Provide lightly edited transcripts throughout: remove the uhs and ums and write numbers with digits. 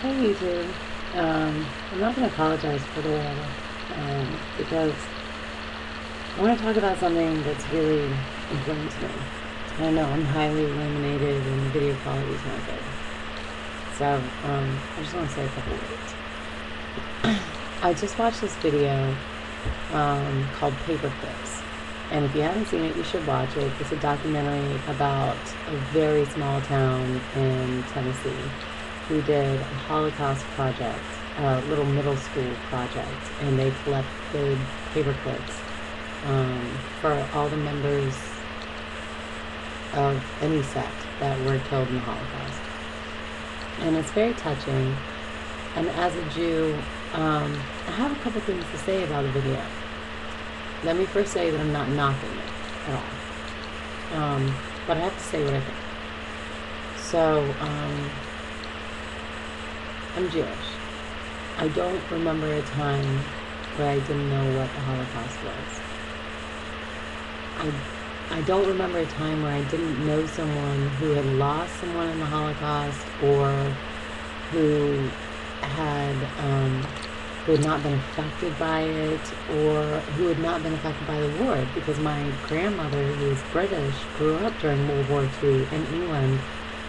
Hey YouTube. I'm not going to apologize for the way I look because I want to talk about something that's really important to me. I know I'm highly illuminated and the video quality is not good. So I just want to say a couple words. I just watched this video called Paper Clips. And if you haven't seen it, you should watch it. It's a documentary about a very small town in Tennessee who did a Holocaust project, a little middle school project, and they collected paper clips for all the members of any sect that were killed in the Holocaust. And it's very touching. And as a Jew, I have a couple things to say about the video. Let me first say that I'm not knocking it at all. But I have to say what I think. So, I'm Jewish. I don't remember a time where I didn't know what the Holocaust was. I don't remember a time where I didn't know someone who had lost someone in the Holocaust or who had not been affected by it, or who had not been affected by the war, because my grandmother, who was British, grew up during World War II in England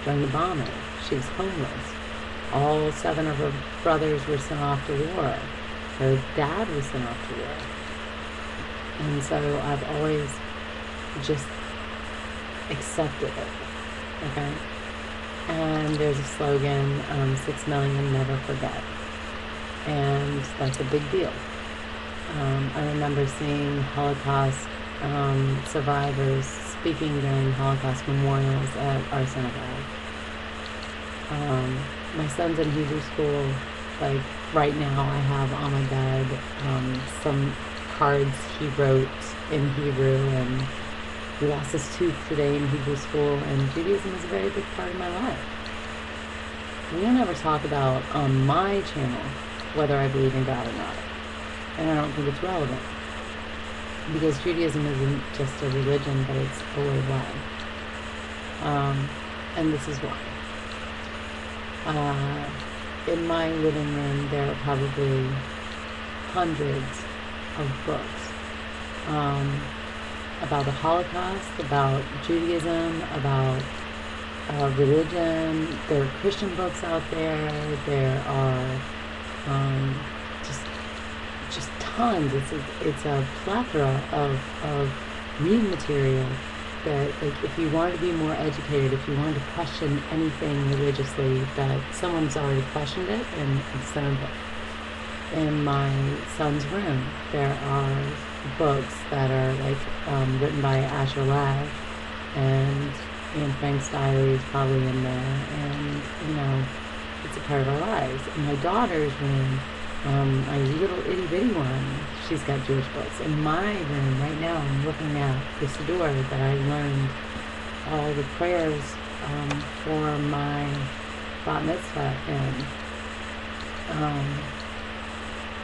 during the bombing. She was homeless. All 7 of her brothers were sent off to war. Her dad was sent off to war. And so I've always just accepted it, okay? And there's a slogan, 6 million, never forget. And that's a big deal. I remember seeing Holocaust survivors speaking during Holocaust memorials at our synagogue. My son's in Hebrew school. Like right now I have on my bed some cards he wrote in Hebrew, and he lost his tooth today in Hebrew school, and Judaism is a very big part of my life. We don't ever talk about on my channel whether I believe in God or not. And I don't think it's relevant. Because Judaism isn't just a religion, but it's a way of life. And this is why. In my living room, there are probably hundreds of books about the Holocaust, about Judaism, about religion. There are Christian books out there. There are just tons. It's a plethora of reading material that, like, if you wanted to be more educated, if you wanted to question anything religiously, that someone's already questioned it and sent a book. In my son's room, there are books that are like written by Asher Ladd, and Anne Frank's diary is probably in there, and it's a part of our lives. In my daughter's room, my little itty bitty one, she's got Jewish books. In my room right now, I'm looking at the Siddur that I learned all the prayers for my bat mitzvah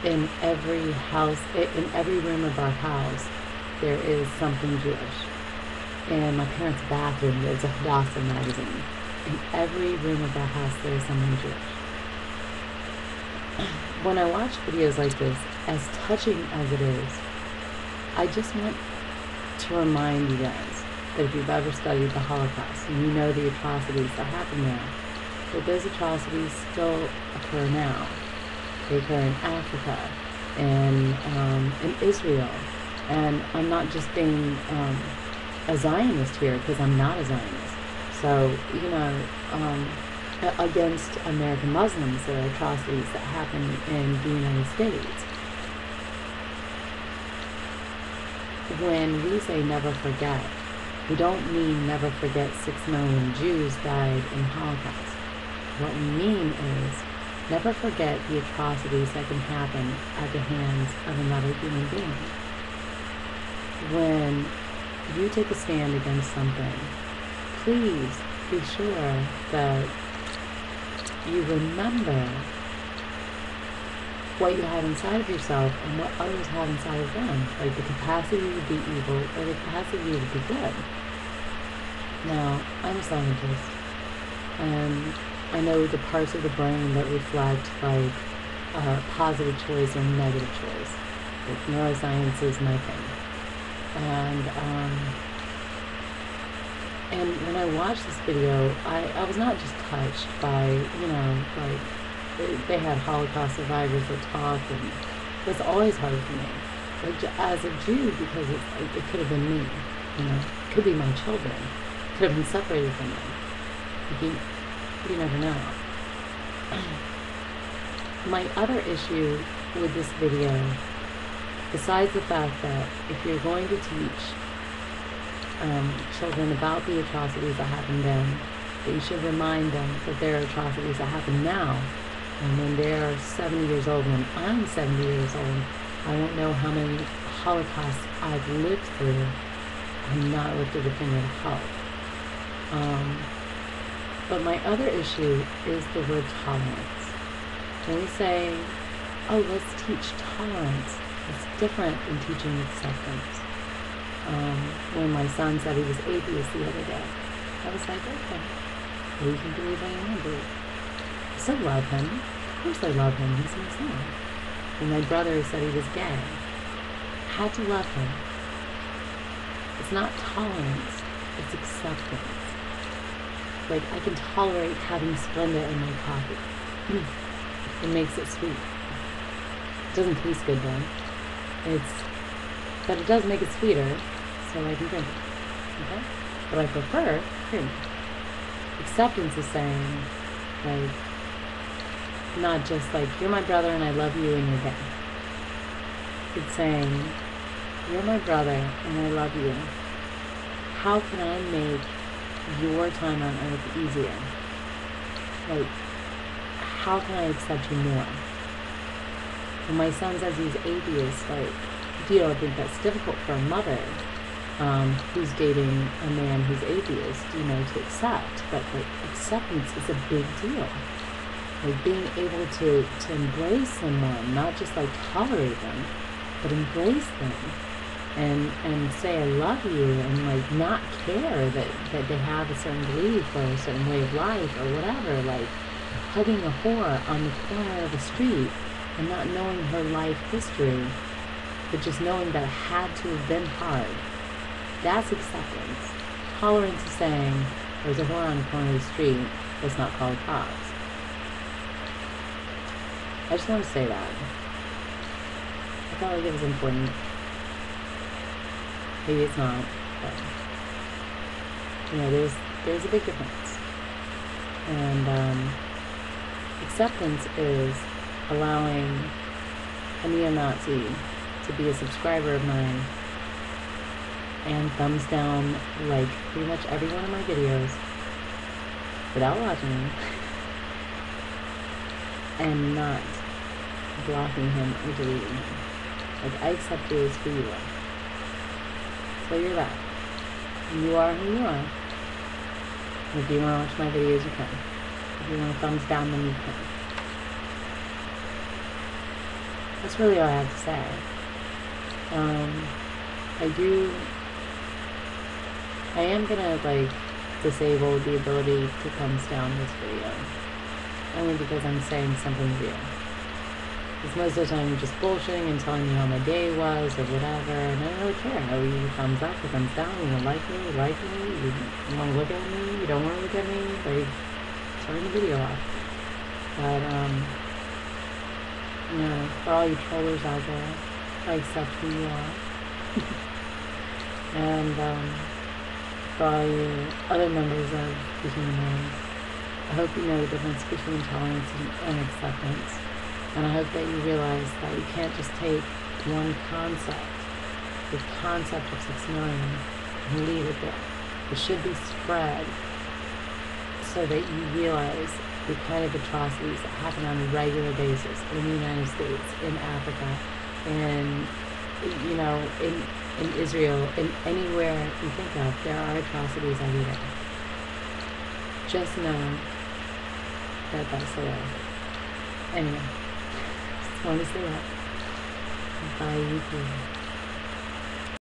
in every house, in every room of our house, there is something Jewish. In my parents' bathroom, there's a Hadassah magazine. In every room of our house, there is something Jewish. When I watch videos like this, as touching as it is, I just want to remind you guys that if you've ever studied the Holocaust and you know the atrocities that happened there, that those atrocities still occur now. They occur in Africa and in Israel. And I'm not just being a Zionist here, because I'm not a Zionist. So, against American Muslims, there are atrocities that happen in the United States. When we say never forget, we don't mean never forget 6 million Jews died in Holocaust. What we mean is never forget the atrocities that can happen at the hands of another human being. When you take a stand against something, please be sure that you remember what you have inside of yourself and what others have inside of them, like the capacity to be evil or the capacity to be good. Now, I'm a scientist, and I know the parts of the brain that reflect like positive choice or negative choice. Like neuroscience is my thing. And when I watched this video, I was not just touched by, like, they had Holocaust survivors that talk, and it's always hard for me. Like, as a Jew, because it could have been me, it could be my children, could have been separated from them. Like, you never know. My other issue with this video, besides the fact that if you're going to teach children about the atrocities that happened then, that you should remind them that there are atrocities that happen now. And when they're 70 years old, when I'm 70 years old, I won't know how many Holocausts I've lived through and not lifted a finger to help. But my other issue is the word tolerance. When we say, oh, let's teach tolerance, it's different than teaching acceptance. When my son said he was atheist the other day, I was like, okay, well, you can believe what you want to believe. I still love him. Of course I love him. He's my son. When my brother said he was gay, I had to love him. It's not tolerance, it's acceptance. Like, I can tolerate having Splenda in my coffee. It makes it sweet. It doesn't taste good though. But it does make it sweeter, so I can drink it. Okay? But I prefer cream. Acceptance is saying, like, not just like, you're my brother and I love you and you're gay. It's saying, you're my brother and I love you. How can I make your time on earth easier? Like, how can I accept you more? When my son says he's atheist, like, do you don't think that's difficult for a mother who's dating a man who's atheist, to accept? But like, acceptance is a big deal. Like, being able to embrace someone, not just like tolerate them, but embrace them and say I love you, and like not care that they have a certain belief or a certain way of life or whatever. Like hugging a whore on the corner of the street and not knowing her life history, but just knowing that it had to have been hard. That's acceptance. Tolerance is saying, there's a whore on the corner of the street, let's not call the cops. I just want to say that. I felt like it was important. Maybe it's not, but there's a big difference. And acceptance is allowing a neo-Nazi to be a subscriber of mine and thumbs down like pretty much every one of my videos without watching them and not blocking him or deleting him. Like, I accept you as who you are. So you're that. And you are who you are. And if you want to watch my videos, you can. If you want to thumbs down them, you can. That's really all I have to say. I am gonna like disable the ability to thumbs down this video. Only because I'm saying something real. Because most of the time you're just bullshitting and telling me how my day was or whatever, and I don't really care. How you thumbs up or thumbs down, you don't like me, you want to look at me, you don't want to look at me, like, turn the video off. But, for all you trollers out there, I accept who you are. And, for all you other members of the human race, I hope you know the difference between tolerance and acceptance. And I hope that you realize that you can't just take one concept, the concept of 6 million, and leave it there. It should be spread so that you realize the kind of atrocities that happen on a regular basis in the United States, in Africa, in Israel, in anywhere you think of. There are atrocities every day. Just know that that's the way. Anyway, just want to say that. Bye, you too.